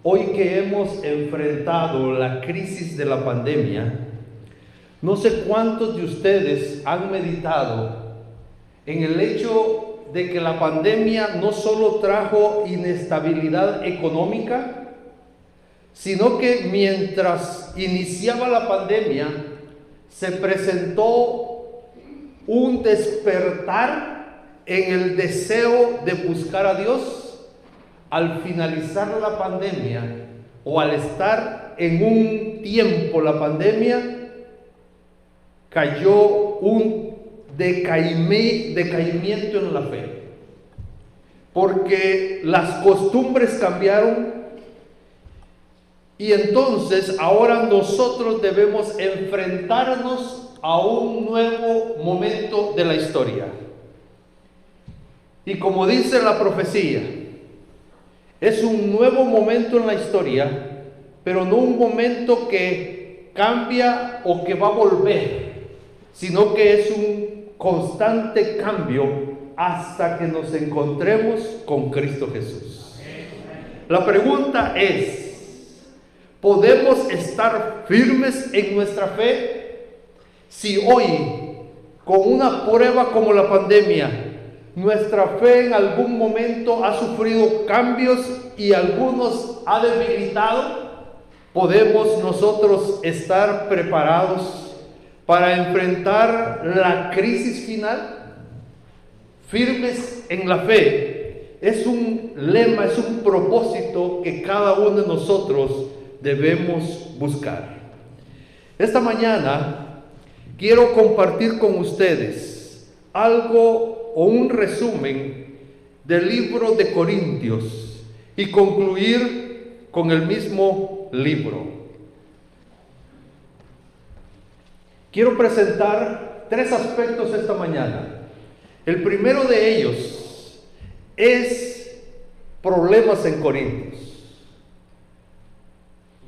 Hoy que hemos enfrentado la crisis de la pandemia, no sé cuántos de ustedes han meditado en el hecho de que la pandemia no solo trajo inestabilidad económica, sino que mientras iniciaba la pandemia se presentó un despertar en el deseo de buscar a Dios. Al finalizar la pandemia o al estar en un tiempo la pandemia, cayó un decaimiento en la fe, porque las costumbres cambiaron y entonces ahora nosotros debemos enfrentarnos a un nuevo momento de la historia. Y como dice la profecía, es un nuevo momento en la historia, pero no un momento que cambia o que va a volver, sino que es un constante cambio hasta que nos encontremos con Cristo Jesús. La pregunta es, ¿podemos estar firmes en nuestra fe? Si hoy, con una prueba como la pandemia, nuestra fe en algún momento ha sufrido cambios y algunos ha debilitado, ¿podemos nosotros estar preparados para enfrentar la crisis final? Firmes en la fe. Es un lema, es un propósito que cada uno de nosotros debemos buscar. Esta mañana quiero compartir con ustedes algo o un resumen del libro de Corintios y concluir con el mismo libro. Quiero presentar 3 aspectos esta mañana. El primero de ellos es problemas en Corintios.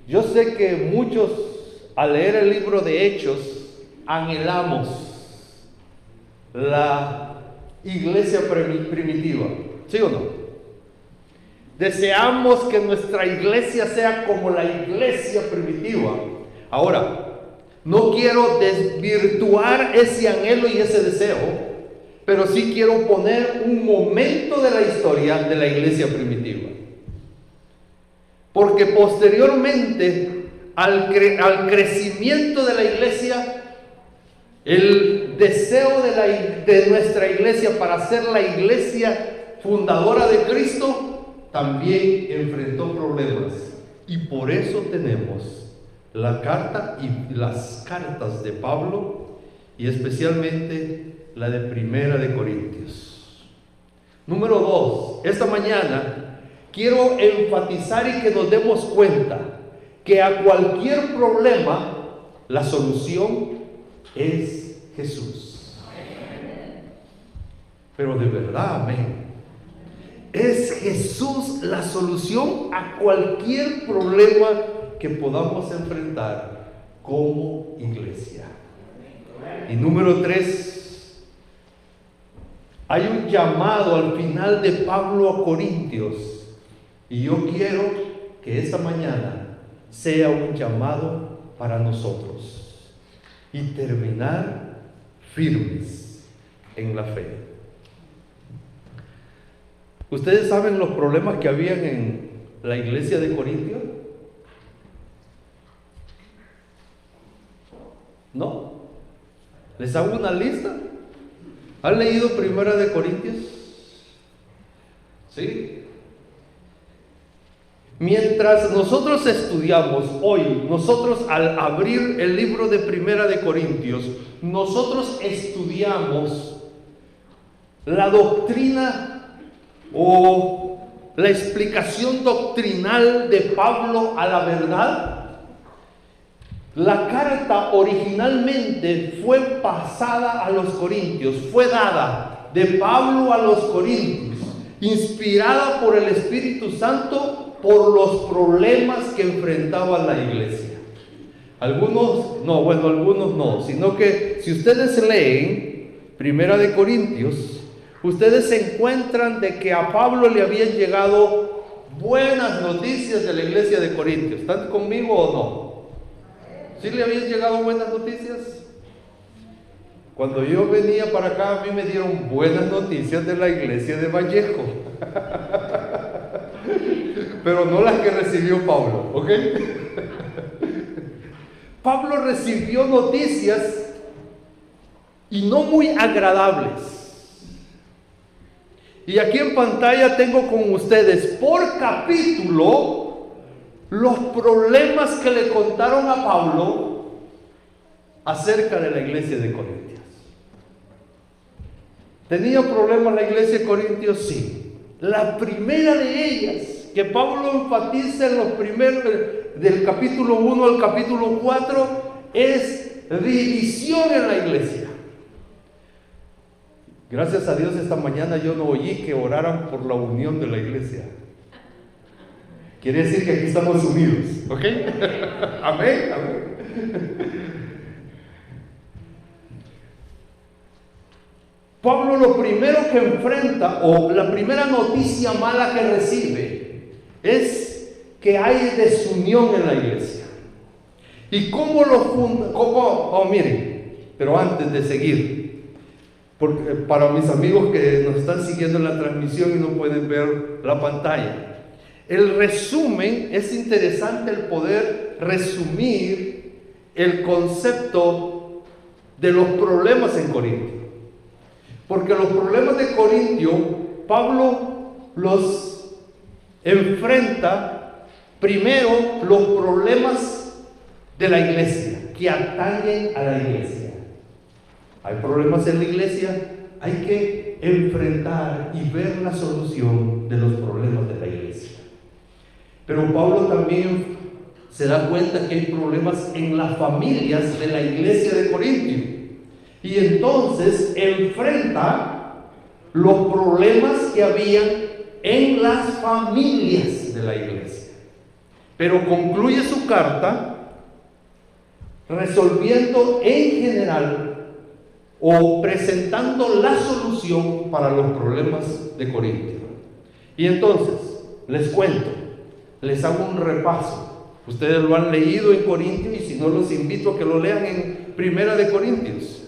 Yo sé que muchos al leer el libro de Hechos anhelamos la iglesia primitiva, ¿sí o no? Deseamos que nuestra iglesia sea como la iglesia primitiva. Ahora, no quiero desvirtuar ese anhelo y ese deseo, pero sí quiero poner un momento de la historia de la iglesia primitiva. Porque posteriormente al crecimiento de la iglesia, el deseo de nuestra iglesia para ser la iglesia fundadora de Cristo también enfrentó problemas. Y por eso tenemos la carta y las cartas de Pablo, y especialmente la de Primera de Corintios. Número 2, esta mañana quiero enfatizar y que nos demos cuenta que a cualquier problema la solución es Jesús. Pero de verdad, amén. Es Jesús la solución a cualquier problema que podamos enfrentar como iglesia. Y número 3, hay un llamado al final de Pablo a Corintios, y yo quiero que esta mañana sea un llamado para nosotros y terminar firmes en la fe. ¿Ustedes saben los problemas que habían en la iglesia de Corintios? ¿No? ¿Les hago una lista? ¿Han leído Primera de Corintios? ¿Sí? Mientras nosotros estudiamos hoy, nosotros al abrir el libro de Primera de Corintios, nosotros estudiamos la doctrina o la explicación doctrinal de Pablo a la verdad. La carta originalmente fue pasada a los corintios, fue dada de Pablo a los corintios, inspirada por el Espíritu Santo por los problemas que enfrentaba la iglesia. Algunos no, sino que si ustedes leen Primera de Corintios, ustedes se encuentran de que a Pablo le habían llegado buenas noticias de la iglesia de Corintios. ¿Están conmigo o no? ¿Sí le habían llegado buenas noticias? Cuando yo venía para acá, a mí me dieron buenas noticias de la iglesia de Vallejo. Pero no las que recibió Pablo, ¿ok? Pablo recibió noticias y no muy agradables. Y aquí en pantalla tengo con ustedes por capítulo los problemas que le contaron a Pablo acerca de la iglesia de Corintios. ¿Tenía problemas la iglesia de Corintios? Sí. La primera de ellas, que Pablo enfatiza en los primeros, del capítulo 1 al capítulo 4, es división en la iglesia. Gracias a Dios esta mañana yo no oí que oraran por la unión de la iglesia. Quiere decir que aquí estamos unidos, ¿ok? Amén, amén. Pablo lo primero que enfrenta, o la primera noticia mala que recibe, es que hay desunión en la iglesia. ¿Y cómo lo funda? Miren, pero antes de seguir, porque para mis amigos que nos están siguiendo en la transmisión y no pueden ver la pantalla, el resumen, es interesante el poder resumir el concepto de los problemas en Corintio. Porque los problemas de Corintio, Pablo los enfrenta primero los problemas de la iglesia, que atañen a la iglesia. Hay problemas en la iglesia, hay que enfrentar y ver la solución de los problemas de la iglesia. Pero Pablo también se da cuenta que hay problemas en las familias de la iglesia de Corintio. Y entonces enfrenta los problemas que habían en las familias de la iglesia. Pero concluye su carta resolviendo en general o presentando la solución para los problemas de Corintio. Y entonces, les cuento, les hago un repaso. Ustedes lo han leído en Corintio y si no, los invito a que lo lean en Primera de Corintios.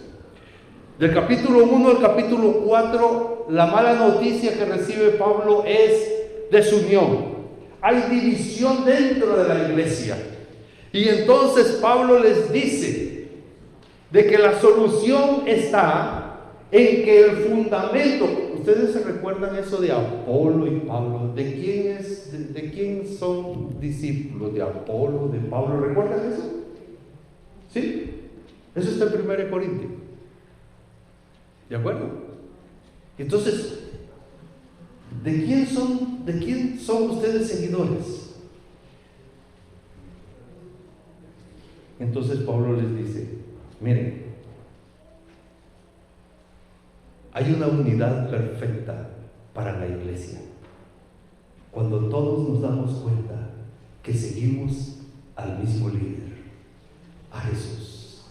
Del capítulo 1 al capítulo 4, la mala noticia que recibe Pablo es desunión. Hay división dentro de la iglesia. Y entonces Pablo les dice de que la solución está en que el fundamento, ustedes se recuerdan eso de Apolo y Pablo, ¿de quién son discípulos? ¿De Apolo, de Pablo? ¿Recuerdan eso? ¿Sí? Eso está en 1 Corintios. ¿De acuerdo? Entonces, ¿de quién son ustedes seguidores? Entonces Pablo les dice, miren, hay una unidad perfecta para la iglesia cuando todos nos damos cuenta que seguimos al mismo líder, a Jesús.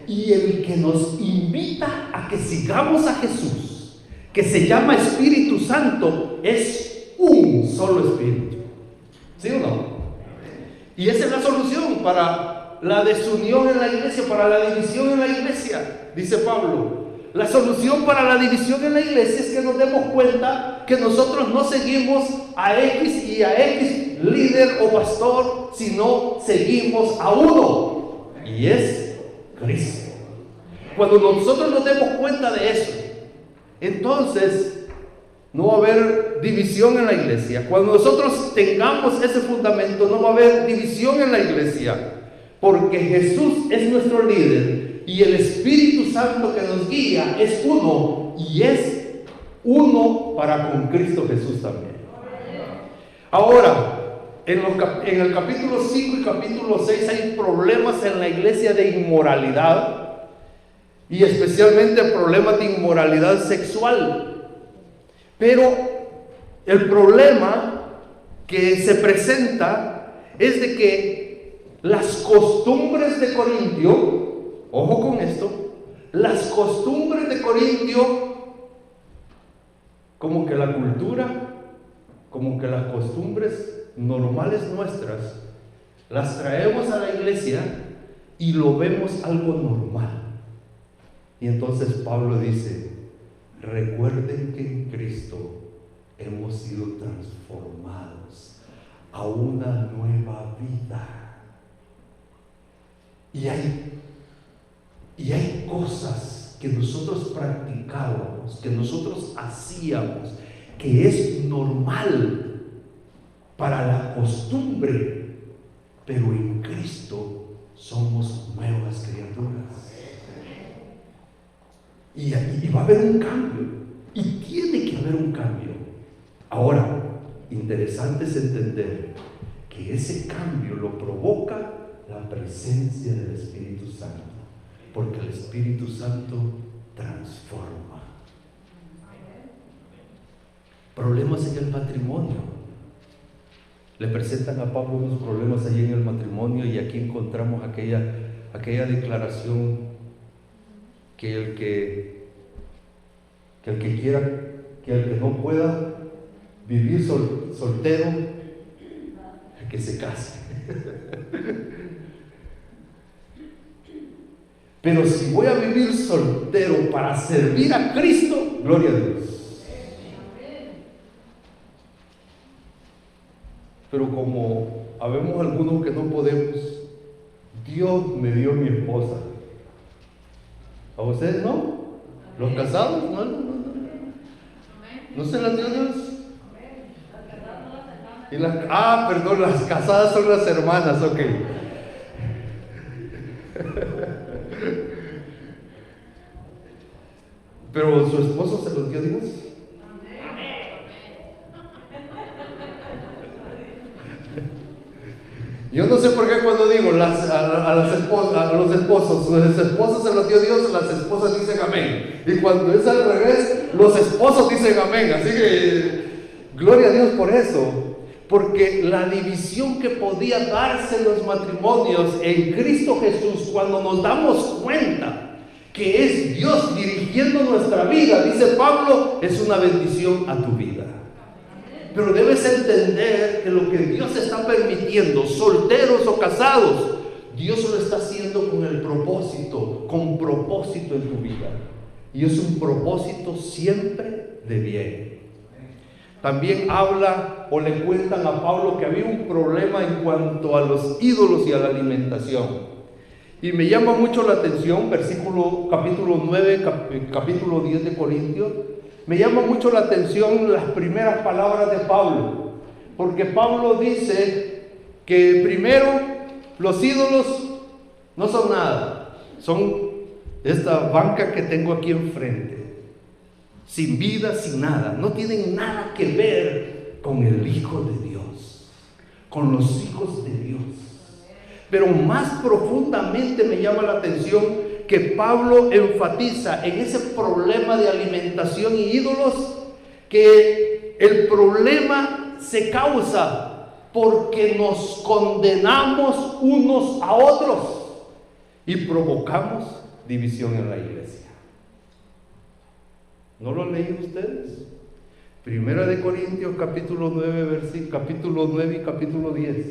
Y el que nos invita a que sigamos a Jesús, que se llama Espíritu Santo, es un solo Espíritu. ¿Sí o no? Y esa es la solución para la desunión en la iglesia, para la división en la iglesia, dice Pablo. La solución para la división en la iglesia es que nos demos cuenta que nosotros no seguimos a X y a X líder o pastor, sino seguimos a uno, y es Cristo. Cuando nosotros nos demos cuenta de eso, entonces no va a haber división en la iglesia. Cuando nosotros tengamos ese fundamento, no va a haber división en la iglesia, porque Jesús es nuestro líder y el Espíritu Santo que nos guía es uno, y es uno para con Cristo Jesús también. Ahora, en el capítulo 5 y capítulo 6 hay problemas en la iglesia de inmoralidad, y especialmente problemas de inmoralidad sexual. Pero el problema que se presenta es de que las costumbres de Corintio, ojo con esto, las costumbres de Corintio, como que la cultura, como que las costumbres normales nuestras las traemos a la iglesia y lo vemos algo normal. Y entonces Pablo dice, recuerden que en Cristo hemos sido transformados a una nueva vida. Y hay cosas que nosotros practicábamos, que nosotros hacíamos, que es normal para la costumbre, pero en Cristo somos nuevas criaturas. Y va a haber un cambio, y tiene que haber un cambio. Ahora, interesante es entender que ese cambio lo provoca la presencia del Espíritu Santo, porque el Espíritu Santo transforma. Problemas en el matrimonio. Le presentan a Pablo unos problemas allí en el matrimonio, y aquí encontramos aquella declaración que el que quiera, que el que no pueda vivir soltero, que se case. Pero si voy a vivir soltero para servir a Cristo, gloria a Dios. Pero como habemos algunos que no podemos, Dios me dio mi esposa. ¿A ustedes no? ¿Los casados? ¿No se las dio Dios? Perdón, las casadas son las hermanas, ok. Pero su esposo se los dio Dios. Yo no sé por qué cuando digo a los esposos se los dio Dios, las esposas dicen amén. Y cuando es al revés, los esposos dicen amén. Así que gloria a Dios por eso. Porque la división que podía darse en los matrimonios en Cristo Jesús, cuando nos damos cuenta que es Dios dirigiendo nuestra vida, dice Pablo, es una bendición a tu vida. Pero debes entender que lo que Dios está permitiendo, solteros o casados, Dios lo está haciendo con propósito en tu vida. Y es un propósito siempre de bien. También habla o le cuentan a Pablo que había un problema en cuanto a los ídolos y a la alimentación. Y me llama mucho la atención, capítulo 9, capítulo 10 de Corintios. Me llama mucho la atención las primeras palabras de Pablo, porque Pablo dice que primero los ídolos no son nada, son esta banca que tengo aquí enfrente, sin vida, sin nada, no tienen nada que ver con el Hijo de Dios, con los hijos de Dios. Pero más profundamente me llama la atención que Pablo enfatiza en ese problema de alimentación y ídolos, que el problema se causa porque nos condenamos unos a otros y provocamos división en la iglesia. ¿No lo han leído ustedes? Primera de Corintios capítulo 9 y capítulo 10.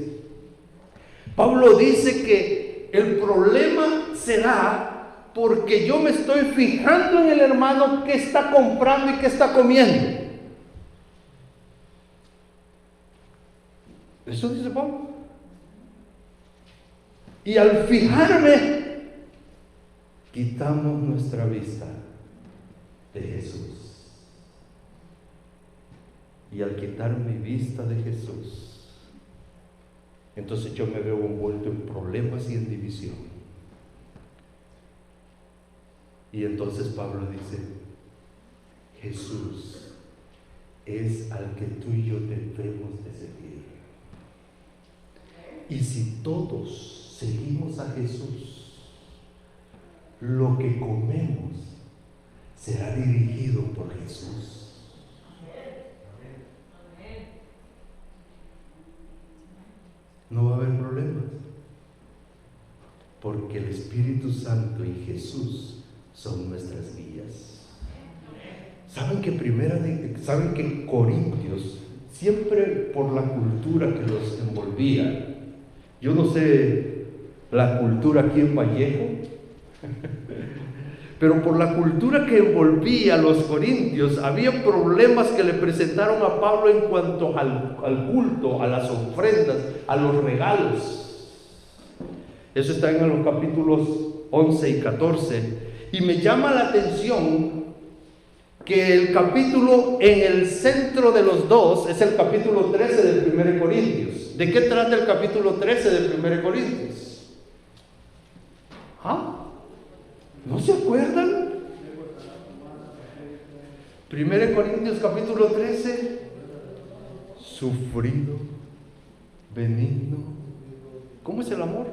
Pablo dice que el problema se da porque yo me estoy fijando en el hermano que está comprando y que está comiendo. Eso dice Pablo. Y al fijarme, quitamos nuestra vista de Jesús. Y al quitar mi vista de Jesús, entonces yo me veo envuelto en problemas y en división. Y entonces Pablo dice, Jesús es al que tú y yo debemos de seguir. Y si todos seguimos a Jesús, lo que comemos será dirigido por Jesús. No va a haber problemas, porque el Espíritu Santo y Jesús son nuestras guías. ¿Saben que en Corintios siempre por la cultura que los envolvía. Yo no sé la cultura aquí en Vallejo, pero por la cultura que envolvía a los corintios, había problemas que le presentaron a Pablo en cuanto al culto, a las ofrendas, a los regalos. Eso está en los capítulos 11 y 14. Y me llama la atención que el capítulo en el centro de los dos es el capítulo 13 del 1 Corintios. ¿De qué trata el capítulo 13 del 1 Corintios? ¿Ah? ¿No se acuerdan? 1 Corintios capítulo 13. Sufrido, benigno. ¿Cómo es el amor?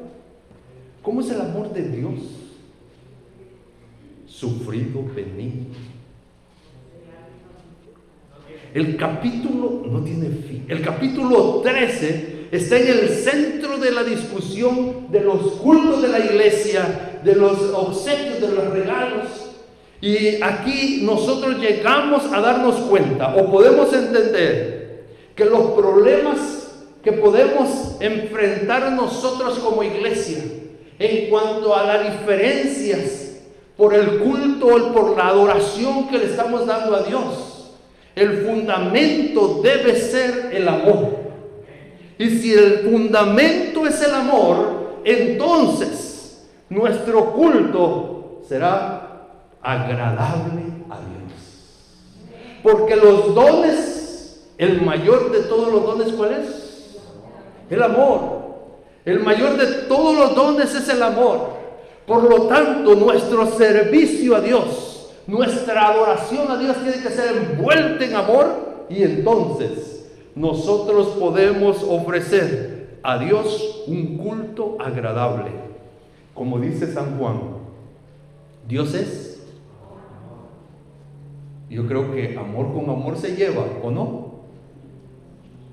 ¿Cómo es el amor de Dios? Sufrido, benigno. El capítulo no tiene fin. El capítulo 13 está en el centro de la discusión de los cultos de la iglesia, de los obsequios, de los regalos. Y aquí nosotros llegamos a darnos cuenta, o podemos entender, que los problemas que podemos enfrentar nosotros como iglesia en cuanto a las diferencias por el culto o por la adoración que le estamos dando a Dios, el fundamento debe ser el amor. Y si el fundamento es el amor, entonces nuestro culto será agradable a Dios. Porque los dones, el mayor de todos los dones, ¿cuál es? El amor. El mayor de todos los dones es el amor. Por lo tanto, nuestro servicio a Dios, nuestra adoración a Dios tiene que ser envuelta en amor, y entonces nosotros podemos ofrecer a Dios un culto agradable. Como dice San Juan, Dios es. Yo creo que amor con amor se lleva, ¿o no?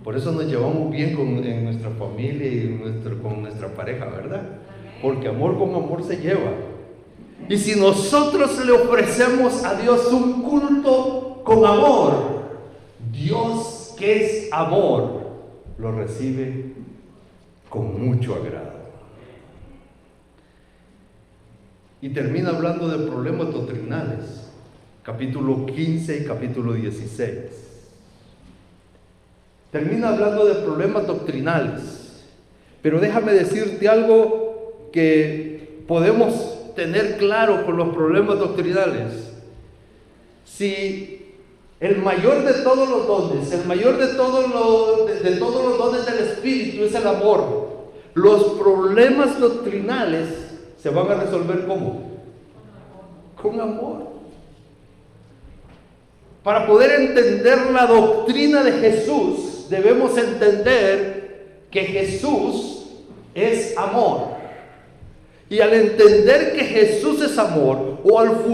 Por eso nos llevamos bien en nuestra familia y con nuestra pareja, ¿verdad? Porque amor con amor se lleva. Y si nosotros le ofrecemos a Dios un culto con amor, Dios, que es amor, lo recibe con mucho agrado. Y termina hablando de problemas doctrinales, capítulo 15 y capítulo 16. Termina hablando de problemas doctrinales, pero déjame decirte algo que podemos tener claro con los problemas doctrinales. Si el mayor de todos los dones, el mayor de todos los dones del Espíritu es el amor, los problemas doctrinales se van a resolver ¿cómo? Con amor. Para poder entender la doctrina de Jesús, debemos entender que Jesús es amor. Y al entender que Jesús es amor, o al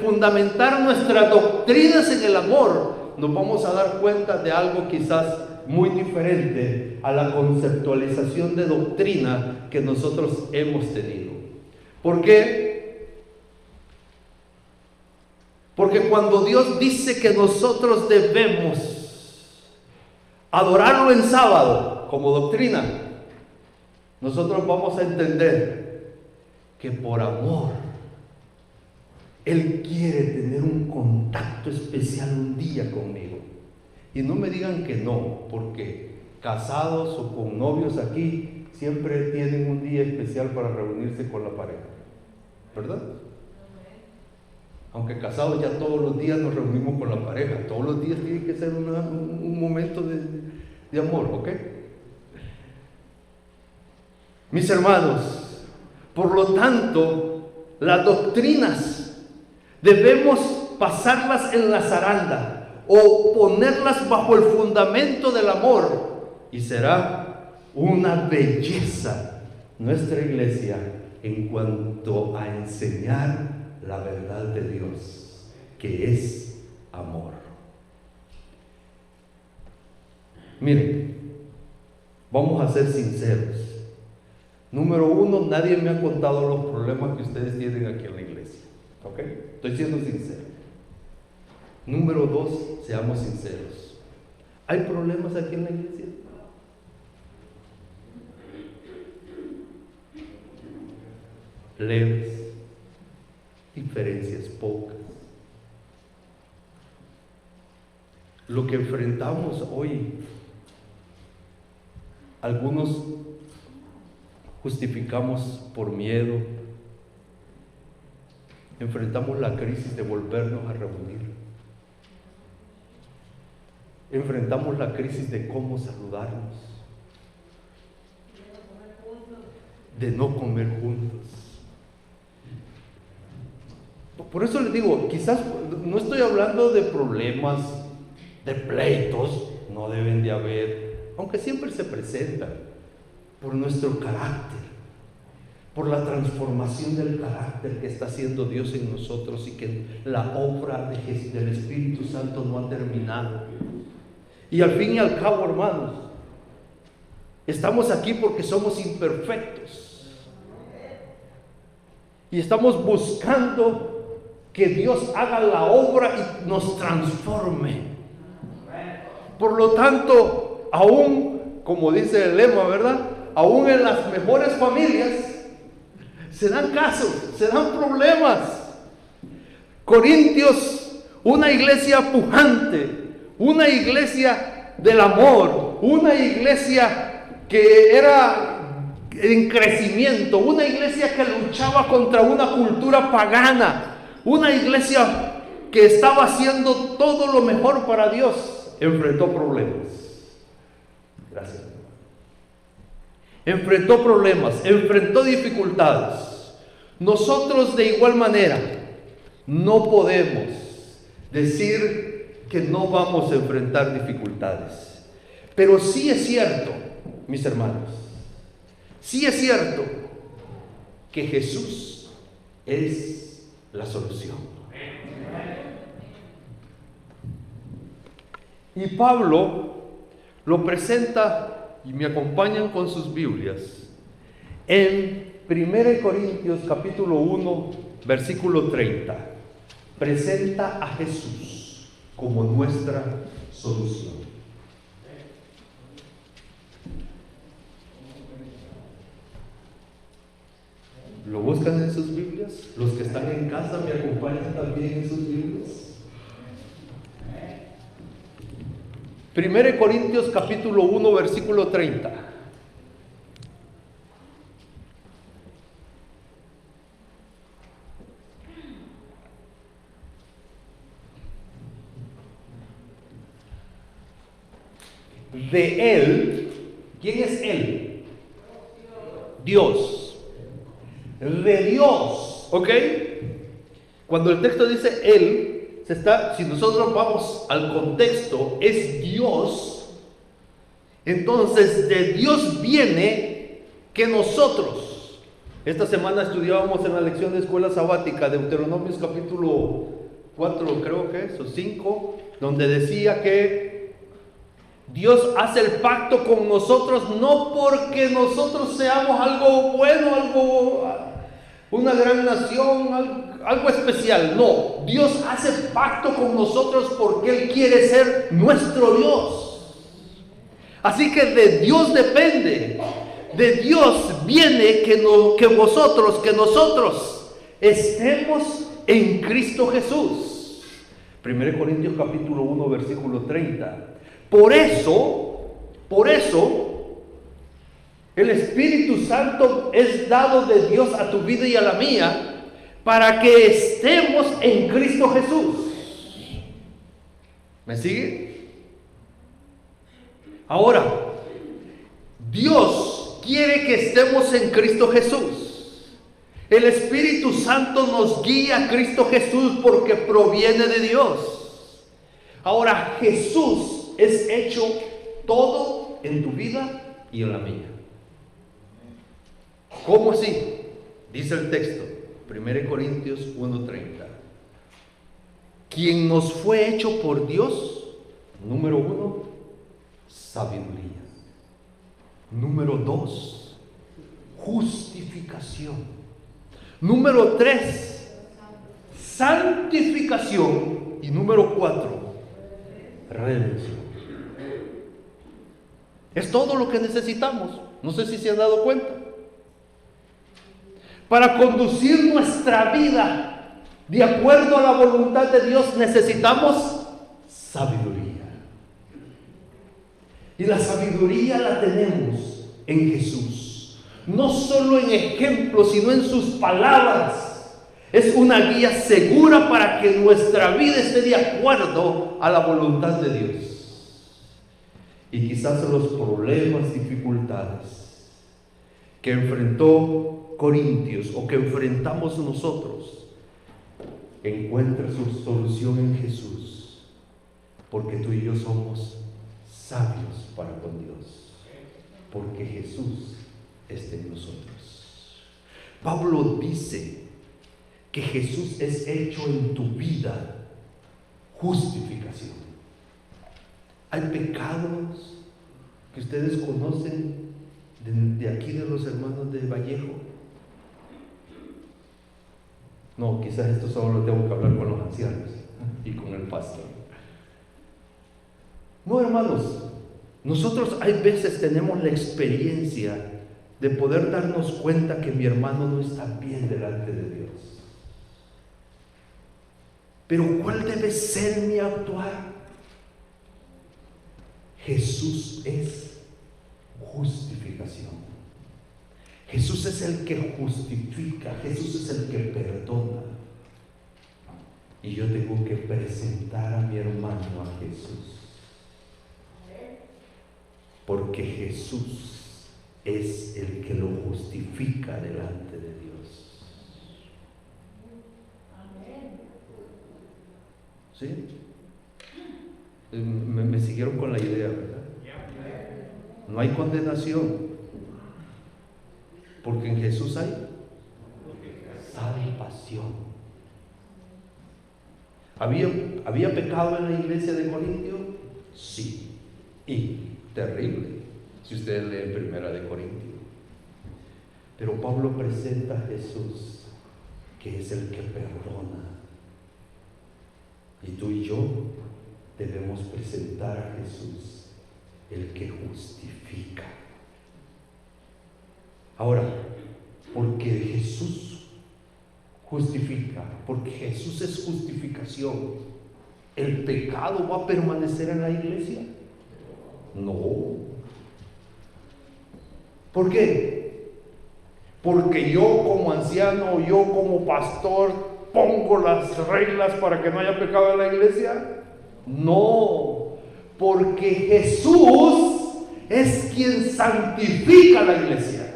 fundamentar nuestras doctrinas en el amor, nos vamos a dar cuenta de algo quizás muy diferente a la conceptualización de doctrina que nosotros hemos tenido. ¿Por qué? Porque cuando Dios dice que nosotros debemos adorarlo en sábado como doctrina, nosotros vamos a entender que por amor Él quiere tener un contacto especial un día conmigo. Y no me digan que no, porque casados o con novios aquí siempre tienen un día especial para reunirse con la pareja, ¿verdad? Aunque casados ya todos los días nos reunimos con la pareja, todos los días tiene que ser un momento de amor, ¿ok? Mis hermanos, por lo tanto, las doctrinas debemos pasarlas en la zaranda o ponerlas bajo el fundamento del amor, y será una belleza nuestra iglesia en cuanto a enseñar la verdad de Dios, que es amor. Miren, vamos a ser sinceros. Número uno, nadie me ha contado los problemas que ustedes tienen aquí en la iglesia, ¿ok? Estoy siendo sincero. Número dos, seamos sinceros. ¿Hay problemas aquí en la iglesia? Leves, diferencias pocas. Lo que enfrentamos hoy, algunos justificamos por miedo, enfrentamos la crisis de volvernos a reunir, enfrentamos la crisis de cómo saludarnos, de no comer juntos. Por eso les digo, quizás no estoy hablando de problemas, de pleitos, no deben de haber, aunque siempre se presentan, por nuestro carácter, por la transformación del carácter que está haciendo Dios en nosotros y que la obra del Espíritu Santo no ha terminado. Y al fin y al cabo, hermanos, estamos aquí porque somos imperfectos y estamos buscando que Dios haga la obra y nos transforme. Por lo tanto, aún, como dice el lema, ¿verdad? Aún en las mejores familias se dan casos, se dan problemas. Corintios, una iglesia pujante, una iglesia del amor, una iglesia que era en crecimiento, una iglesia que luchaba contra una cultura pagana, una iglesia que estaba haciendo todo lo mejor para Dios. Enfrentó problemas. Gracias. Enfrentó problemas, enfrentó dificultades. Nosotros de igual manera no podemos decir que no vamos a enfrentar dificultades. Pero sí es cierto, mis hermanos, sí es cierto que Jesús es la solución. Y Pablo lo presenta, y me acompañan con sus Biblias, en 1 Corintios capítulo 1, versículo 30. Presenta a Jesús como nuestra solución. ¿Lo buscan en sus Biblias? Los que están en casa me acompañan también en sus Biblias. 1 Corintios capítulo 1, versículo 30. De Él, ¿quién es Él? Dios. De Dios, ¿ok? Cuando el texto dice Él, si nosotros vamos al contexto, es Dios. Entonces de Dios viene que nosotros, esta semana estudiábamos en la lección de escuela sabática Deuteronomios capítulo 4, creo que es, o 5, donde decía que Dios hace el pacto con nosotros no porque nosotros seamos algo bueno, una gran nación, algo especial. No, Dios hace pacto con nosotros porque Él quiere ser nuestro Dios. Así que de Dios depende, de Dios viene que nosotros estemos en Cristo Jesús. 1 Corintios capítulo 1, versículo 30. Por eso, el Espíritu Santo es dado de Dios a tu vida y a la mía para que estemos en Cristo Jesús. ¿Me sigue? Ahora, Dios quiere que estemos en Cristo Jesús. El Espíritu Santo nos guía a Cristo Jesús porque proviene de Dios. Ahora, Jesús es hecho todo en tu vida y en la mía. ¿Cómo así? Dice el texto, 1 Corintios 1:30. Quien nos fue hecho por Dios, número 1, sabiduría. Número 2, justificación. Número 3, santificación. Y número 4, redención. Es todo lo que necesitamos. No sé si se han dado cuenta. Para conducir nuestra vida de acuerdo a la voluntad de Dios necesitamos sabiduría. Y la sabiduría la tenemos en Jesús. No solo en ejemplos, sino en sus palabras. Es una guía segura para que nuestra vida esté de acuerdo a la voluntad de Dios. Y quizás los problemas, dificultades que enfrentó Corintios o que enfrentamos nosotros, encuentra su solución en Jesús, porque tú y yo somos sabios para con Dios, porque Jesús está en nosotros. Pablo dice que Jesús es hecho en tu vida justificación. Hay pecados que ustedes conocen de aquí, de los hermanos de Vallejo. No, quizás esto solo lo tengo que hablar con los ancianos y con el pastor. No, hermanos, nosotros hay veces tenemos la experiencia de poder darnos cuenta que mi hermano no está bien delante de Dios. Pero ¿cuál debe ser mi actuar? Jesús es justificación. Jesús es el que justifica, Jesús es el que perdona. Y yo tengo que presentar a mi hermano a Jesús. Porque Jesús es el que lo justifica delante de Dios. ¿Sí? Me siguieron con la idea, ¿verdad? No hay condenación, porque en Jesús hay salvación. ¿Había pecado en la iglesia de Corintio? Sí, y terrible, si ustedes leen Primera de Corintios. Pero Pablo presenta a Jesús, que es el que perdona. Y tú y yo debemos presentar a Jesús, el que justifica. Ahora, porque Jesús justifica, porque Jesús es justificación, ¿el pecado va a permanecer en la iglesia? No. ¿Por qué? Porque yo como anciano, yo como pastor, pongo las reglas para que no haya pecado en la iglesia. No, porque Jesús es quien santifica la iglesia.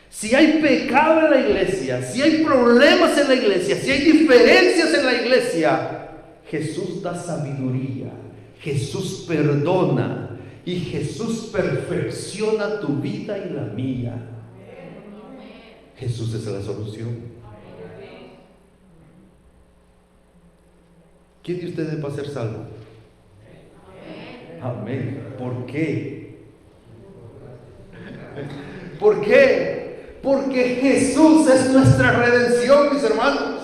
Si hay pecado en la iglesia, si hay problemas en la iglesia, si hay diferencias en la iglesia, Jesús da sabiduría, Jesús perdona y Jesús perfecciona tu vida y la mía. Jesús es la solución. ¿Quién de ustedes va a ser salvo? Amén. ¿Por qué? ¿Por qué? Porque Jesús es nuestra redención, mis hermanos.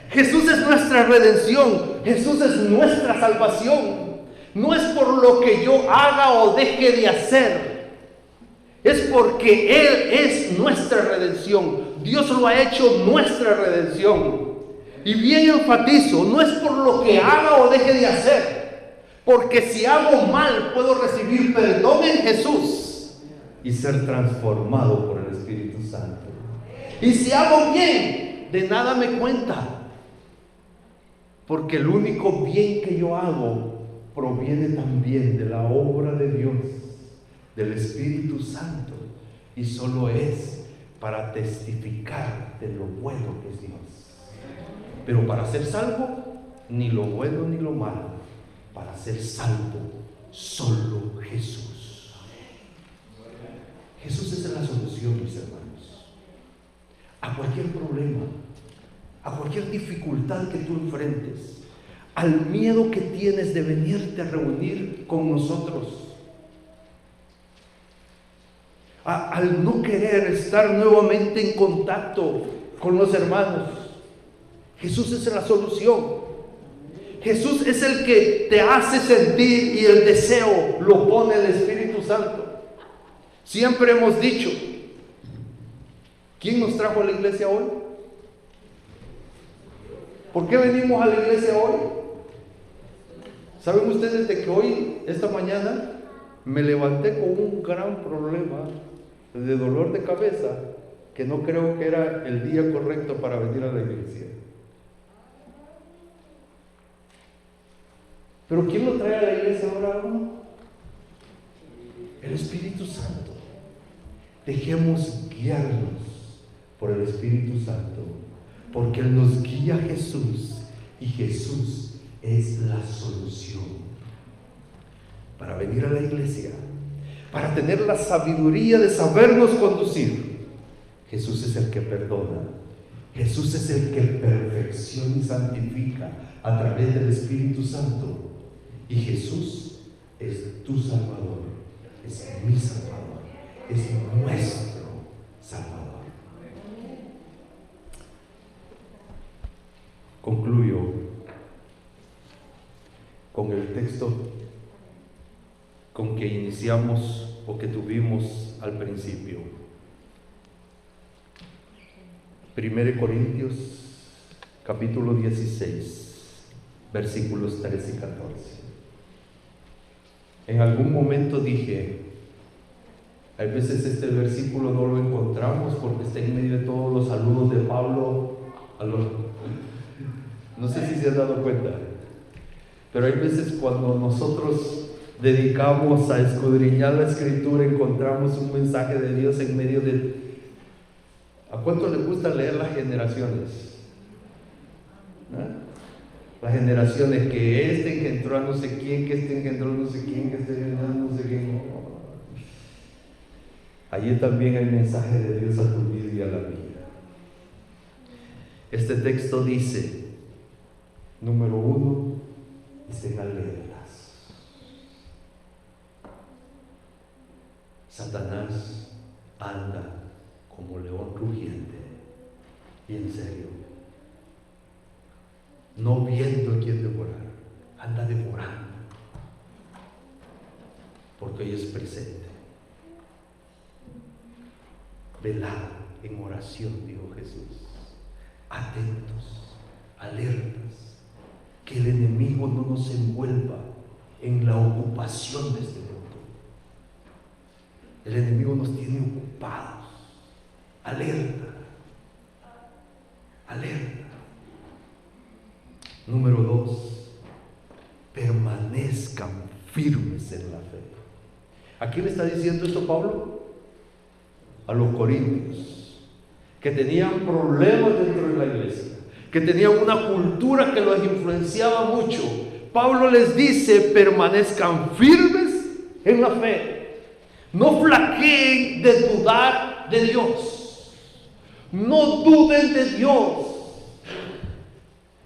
Jesús es nuestra redención. Jesús es nuestra salvación. No es por lo que yo haga o deje de hacer. Es porque Él es nuestra redención. Dios lo ha hecho nuestra redención. Y bien enfatizo, no es por lo que haga o deje de hacer. Porque si hago mal, puedo recibir perdón en Jesús y ser transformado por el Espíritu Santo. Y si hago bien, de nada me cuenta. Porque el único bien que yo hago proviene también de la obra de Dios, del Espíritu Santo, y solo es para testificar de lo bueno que es Dios. Pero para ser salvo, ni lo bueno ni lo malo. Para ser salvo, solo Jesús. Jesús es la solución, mis hermanos, a cualquier problema, a cualquier dificultad que tú enfrentes, al miedo que tienes de venirte a reunir con nosotros, al no querer estar nuevamente en contacto con los hermanos. Jesús es la solución. Jesús es el que te hace sentir y el deseo lo pone el Espíritu Santo. Siempre hemos dicho, ¿quién nos trajo a la iglesia hoy? ¿Por qué venimos a la iglesia hoy? ¿Saben ustedes de que hoy, esta mañana, me levanté con un gran problema de dolor de cabeza, que no creo que era el día correcto para venir a la iglesia? Pero ¿quién lo trae a la iglesia ahora? El Espíritu Santo. Dejemos guiarnos por el Espíritu Santo, porque Él nos guía a Jesús, y Jesús es la solución para venir a la iglesia, para tener la sabiduría de sabernos conducir. Jesús es el que perdona, Jesús es el que perfecciona y santifica a través del Espíritu Santo. Y Jesús es tu Salvador, es mi Salvador, es nuestro Salvador. Concluyo con el texto con que iniciamos o que tuvimos al principio. 1 Corintios capítulo 16, versículos 13 y 14. En algún momento dije, a veces este versículo no lo encontramos porque está en medio de todos los saludos de Pablo no sé si se han dado cuenta, pero hay veces cuando nosotros dedicamos a escudriñar la Escritura, encontramos un mensaje de Dios en medio de... ¿A cuánto les gusta leer las generaciones? Las generaciones, que este engendró a no sé quién, que este engendró a no sé quién, que este engendró a no sé quién. Allí también hay mensaje de Dios a tu vida y a la mía. Este texto dice, número 1, estén alertas. Satanás anda como león rugiente, y en serio, no viendo a quién devorar, anda devorando, porque hoy es presente. Velad en oración, dijo Jesús, atentos, alertas, que el enemigo no nos envuelva en la ocupación de este mundo. El enemigo nos tiene ocupados. Alerta, alerta. Número 2, permanezcan firmes en la fe. ¿A quién le está diciendo esto Pablo? A los corintios, que tenían problemas dentro de la iglesia, que tenían una cultura que los influenciaba mucho. Pablo les dice, permanezcan firmes en la fe, no flaqueen de dudar de Dios, no duden de Dios.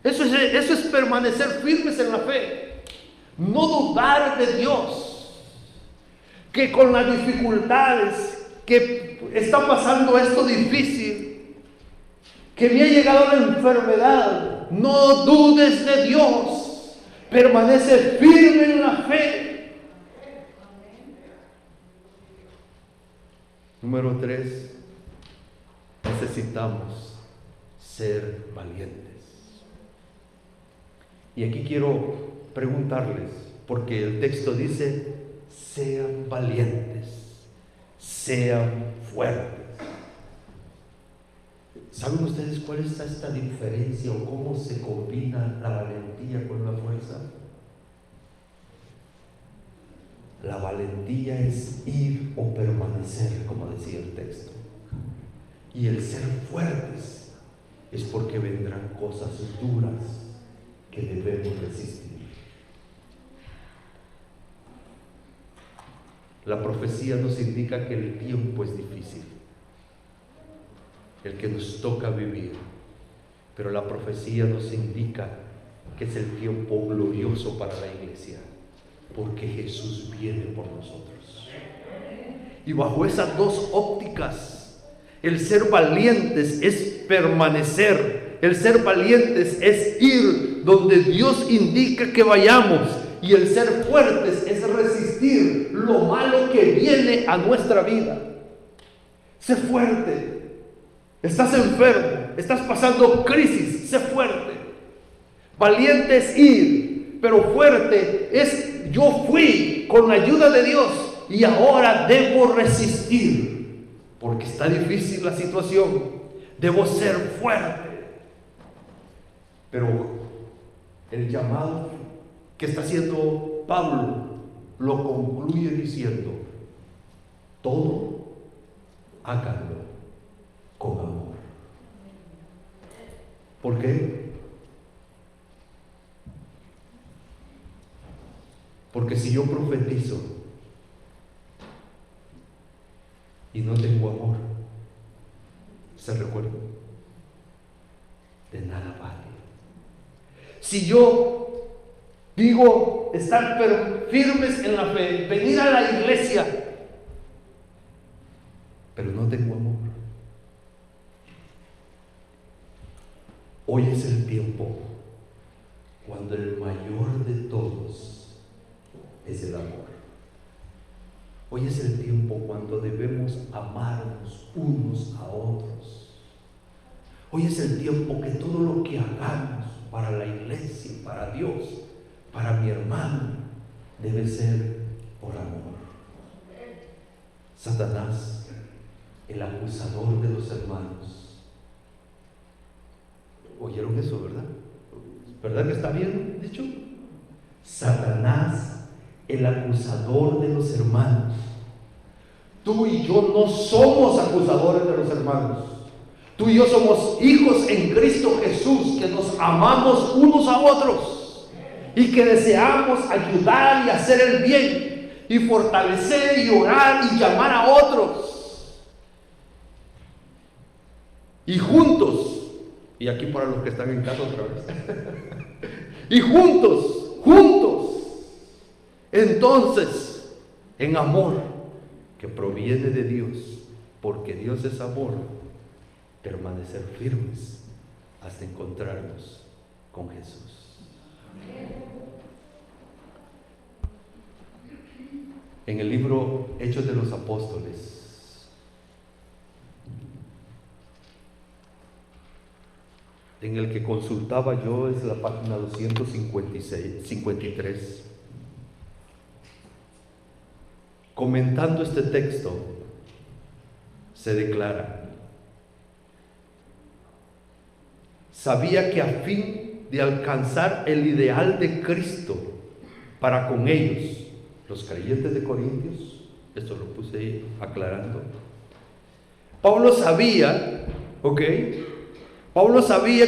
Eso es permanecer firmes en la fe, no dudar de Dios, que con las dificultades, que está pasando esto difícil, que me ha llegado la enfermedad, no dudes de Dios, permanece firme en la fe. Número 3, necesitamos ser valientes. Y aquí quiero preguntarles, porque el texto dice, sean valientes, sean fuertes. ¿Saben ustedes cuál es esta diferencia o cómo se combina la valentía con la fuerza? La valentía es ir o permanecer, como decía el texto. Y el ser fuertes es porque vendrán cosas duras que debemos resistir. La profecía nos indica que el tiempo es difícil, el que nos toca vivir, pero la profecía nos indica que es el tiempo glorioso para la iglesia, porque Jesús viene por nosotros. Y bajo esas dos ópticas, el ser valientes es permanecer El ser valientes es ir donde Dios indica que vayamos. Y el ser fuertes es resistir lo malo que viene a nuestra vida. Sé fuerte. Estás enfermo, estás pasando crisis, sé fuerte. Valiente es ir, pero fuerte es yo fui con la ayuda de Dios y ahora debo resistir. Porque está difícil la situación, debo ser fuerte. Pero el llamado que está haciendo Pablo lo concluye diciendo: todo háganlo con amor. ¿Por qué? Porque si yo profetizo y no tengo amor, ¿se recuerda? De nada vale. Si yo digo estar firmes en la fe, venir a la iglesia, pero no tengo amor, hoy es el tiempo cuando el mayor de todos es el amor. Hoy es el tiempo cuando debemos amarnos unos a otros. Hoy es el tiempo que todo lo que hagamos para la iglesia, para Dios, para mi hermano, debe ser por amor. Satanás, el acusador de los hermanos. ¿Oyeron eso, verdad? ¿Verdad que está bien dicho? Satanás, el acusador de los hermanos. Tú y yo no somos acusadores de los hermanos. Tú y yo somos hijos en Cristo Jesús, que nos amamos unos a otros y que deseamos ayudar y hacer el bien y fortalecer y orar y llamar a otros. Y juntos, y aquí para los que están en casa otra vez, y juntos, entonces, en amor que proviene de Dios, porque Dios es amor, permanecer firmes hasta encontrarnos con Jesús. En el libro Hechos de los Apóstoles, en el que consultaba yo, es la página 253. Comentando este texto, se declara: sabía que a fin de alcanzar el ideal de Cristo para con ellos, los creyentes de Corintios, esto lo puse ahí aclarando, Pablo sabía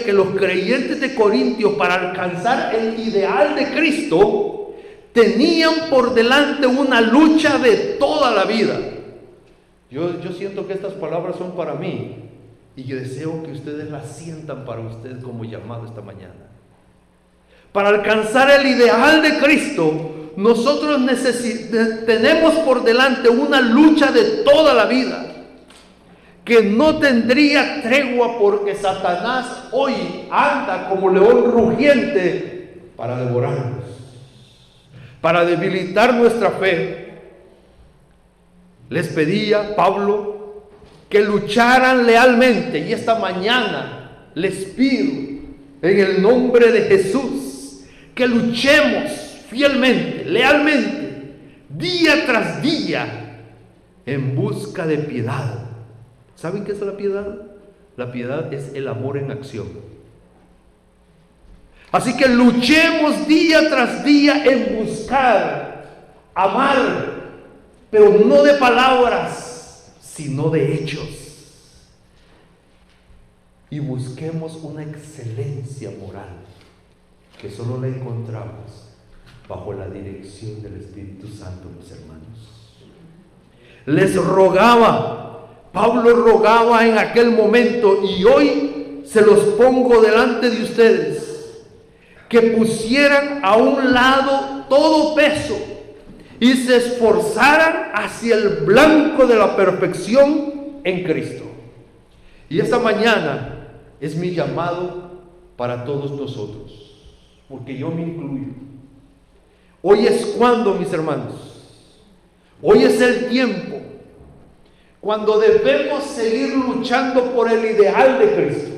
que los creyentes de Corintios, para alcanzar el ideal de Cristo, tenían por delante una lucha de toda la vida. Yo siento que estas palabras son para mí y yo deseo que ustedes las sientan para ustedes como llamado esta mañana. Para alcanzar el ideal de Cristo, nosotros tenemos por delante una lucha de toda la vida, que no tendría tregua, porque Satanás hoy anda como león rugiente para devorarnos, para debilitar nuestra fe. Les pedía Pablo que lucharan lealmente, y esta mañana les pido en el nombre de Jesús que luchemos fielmente, lealmente, día tras día, en busca de piedad. ¿Saben qué es la piedad? La piedad es el amor en acción. Así que luchemos día tras día en buscar, amar, pero no de palabras, sino de hechos. Y busquemos una excelencia moral que solo la encontramos bajo la dirección del Espíritu Santo, mis hermanos. Les rogaba, Pablo rogaba en aquel momento, y hoy se los pongo delante de ustedes, que pusieran a un lado todo peso y se esforzaran hacia el blanco de la perfección en Cristo. Y esta mañana es mi llamado para todos nosotros, porque yo me incluyo. Hoy es cuando, mis hermanos, hoy es el tiempo cuando debemos seguir luchando por el ideal de Cristo.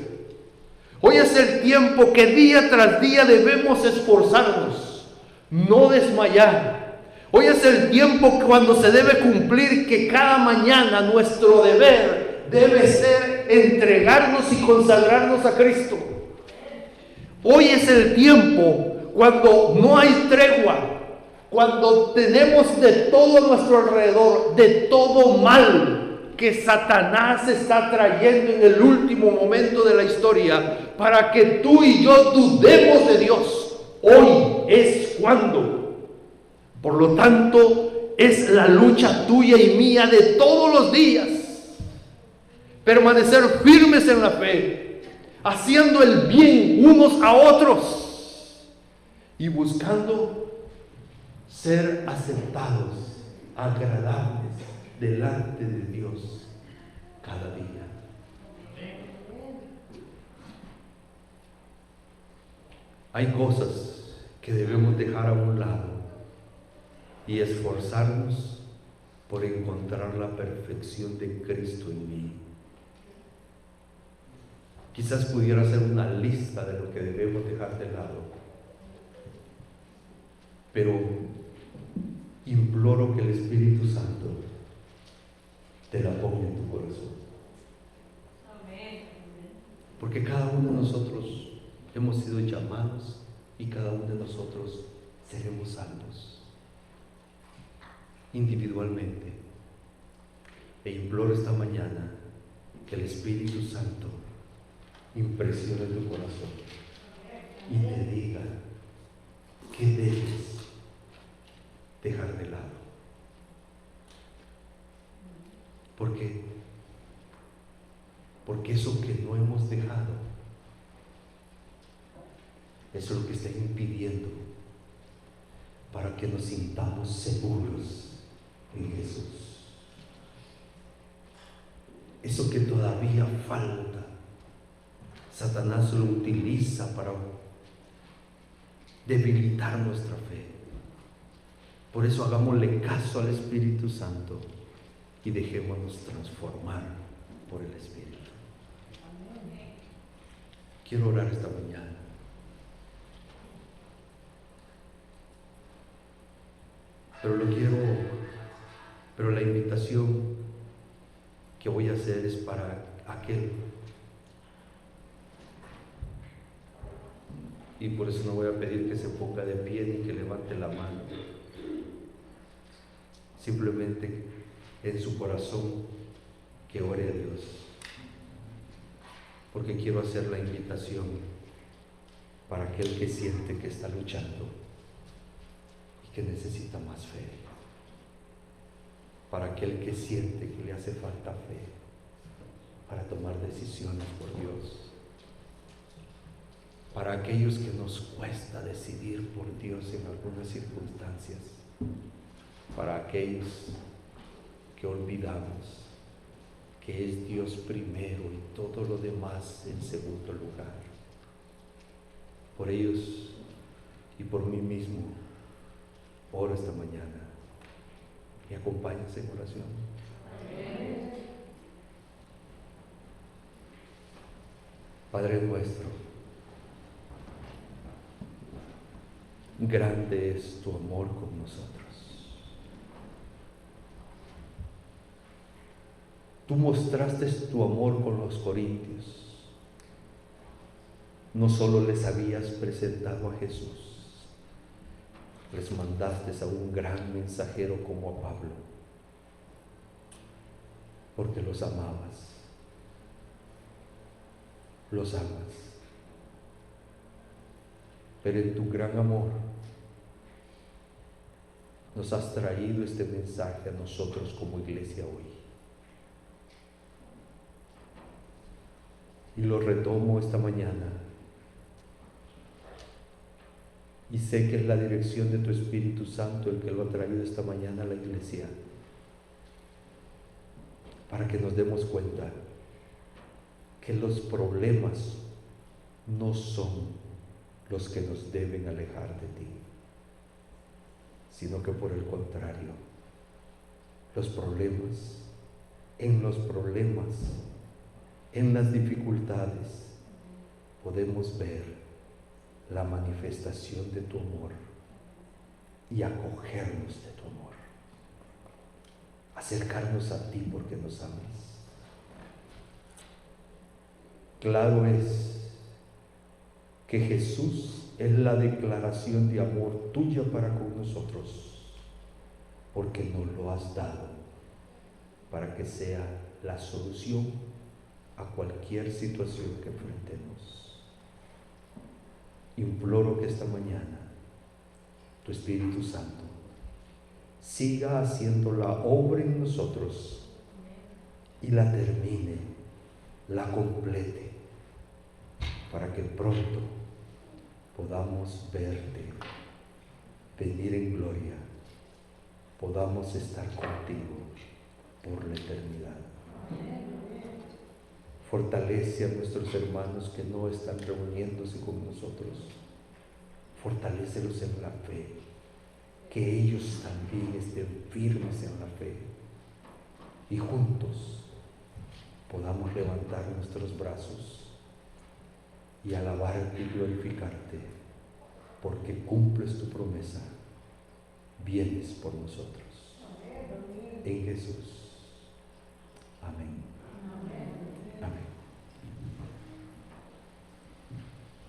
Hoy es el tiempo que día tras día debemos esforzarnos, no desmayar. Hoy es el tiempo cuando se debe cumplir que cada mañana nuestro deber debe ser entregarnos y consagrarnos a Cristo. Hoy es el tiempo cuando no hay tregua, cuando tenemos de todo a nuestro alrededor, de todo mal que Satanás está trayendo en el último momento de la historia, para que tú y yo dudemos de Dios. Hoy es cuando. Por lo tanto, es la lucha tuya y mía de todos los días. Permanecer firmes en la fe, haciendo el bien unos a otros y buscando ser aceptados, agradables delante de Dios cada día. Hay cosas que debemos dejar a un lado y esforzarnos por encontrar la perfección de Cristo en mí. Quizás pudiera ser una lista de lo que debemos dejar de lado, pero imploro que el Espíritu Santo te la ponga en tu corazón. Porque cada uno de nosotros hemos sido llamados y cada uno de nosotros seremos salvos individualmente. E imploro esta mañana que el Espíritu Santo impresione tu corazón y te diga qué debes dejar de lado. ¿Por qué? Porque eso que no hemos dejado, eso es lo que está impidiendo para que nos sintamos seguros en Jesús. Eso que todavía falta, Satanás lo utiliza para debilitar nuestra fe. Por eso hagámosle caso al Espíritu Santo y dejémonos transformar por el Espíritu. Quiero orar esta mañana. Pero la invitación que voy a hacer es para aquel. Y por eso no voy a pedir que se ponga de pie ni que levante la mano. Simplemente en su corazón que ore a Dios. Porque quiero hacer la invitación para aquel que siente que está luchando y que necesita más fe. Para aquel que siente que le hace falta fe para tomar decisiones por Dios. Para aquellos que nos cuesta decidir por Dios en algunas circunstancias. Para aquellos que olvidamos que es Dios primero y todo lo demás en segundo lugar. Por ellos y por mí mismo, oro esta mañana. ¿Me acompañas en oración? Padre nuestro, grande es tu amor con nosotros. Tú mostraste tu amor con los corintios. No solo les habías presentado a Jesús, les mandaste a un gran mensajero como a Pablo, porque los amabas, los amas. Pero en tu gran amor nos has traído este mensaje a nosotros como iglesia hoy. Y lo retomo esta mañana. Y sé que es la dirección de tu Espíritu Santo el que lo ha traído esta mañana a la iglesia. Para que nos demos cuenta que los problemas no son los que nos deben alejar de ti, sino que por el contrario, en los problemas, en las dificultades, podemos ver la manifestación de tu amor y acogernos de tu amor, acercarnos a ti porque nos amas. Claro es que Jesús es la declaración de amor tuya para con nosotros, porque nos lo has dado para que sea la solución a cualquier situación que enfrentemos. Imploro que esta mañana tu Espíritu Santo siga haciendo la obra en nosotros y la termine, la complete, para que pronto podamos verte venir en gloria, podamos estar contigo por la eternidad. Fortalece a nuestros hermanos que no están reuniéndose con nosotros. Fortalécelos en la fe, que ellos también estén firmes en la fe y juntos podamos levantar nuestros brazos y alabarte y glorificarte, porque cumples tu promesa, vienes por nosotros. En Jesús. Amén.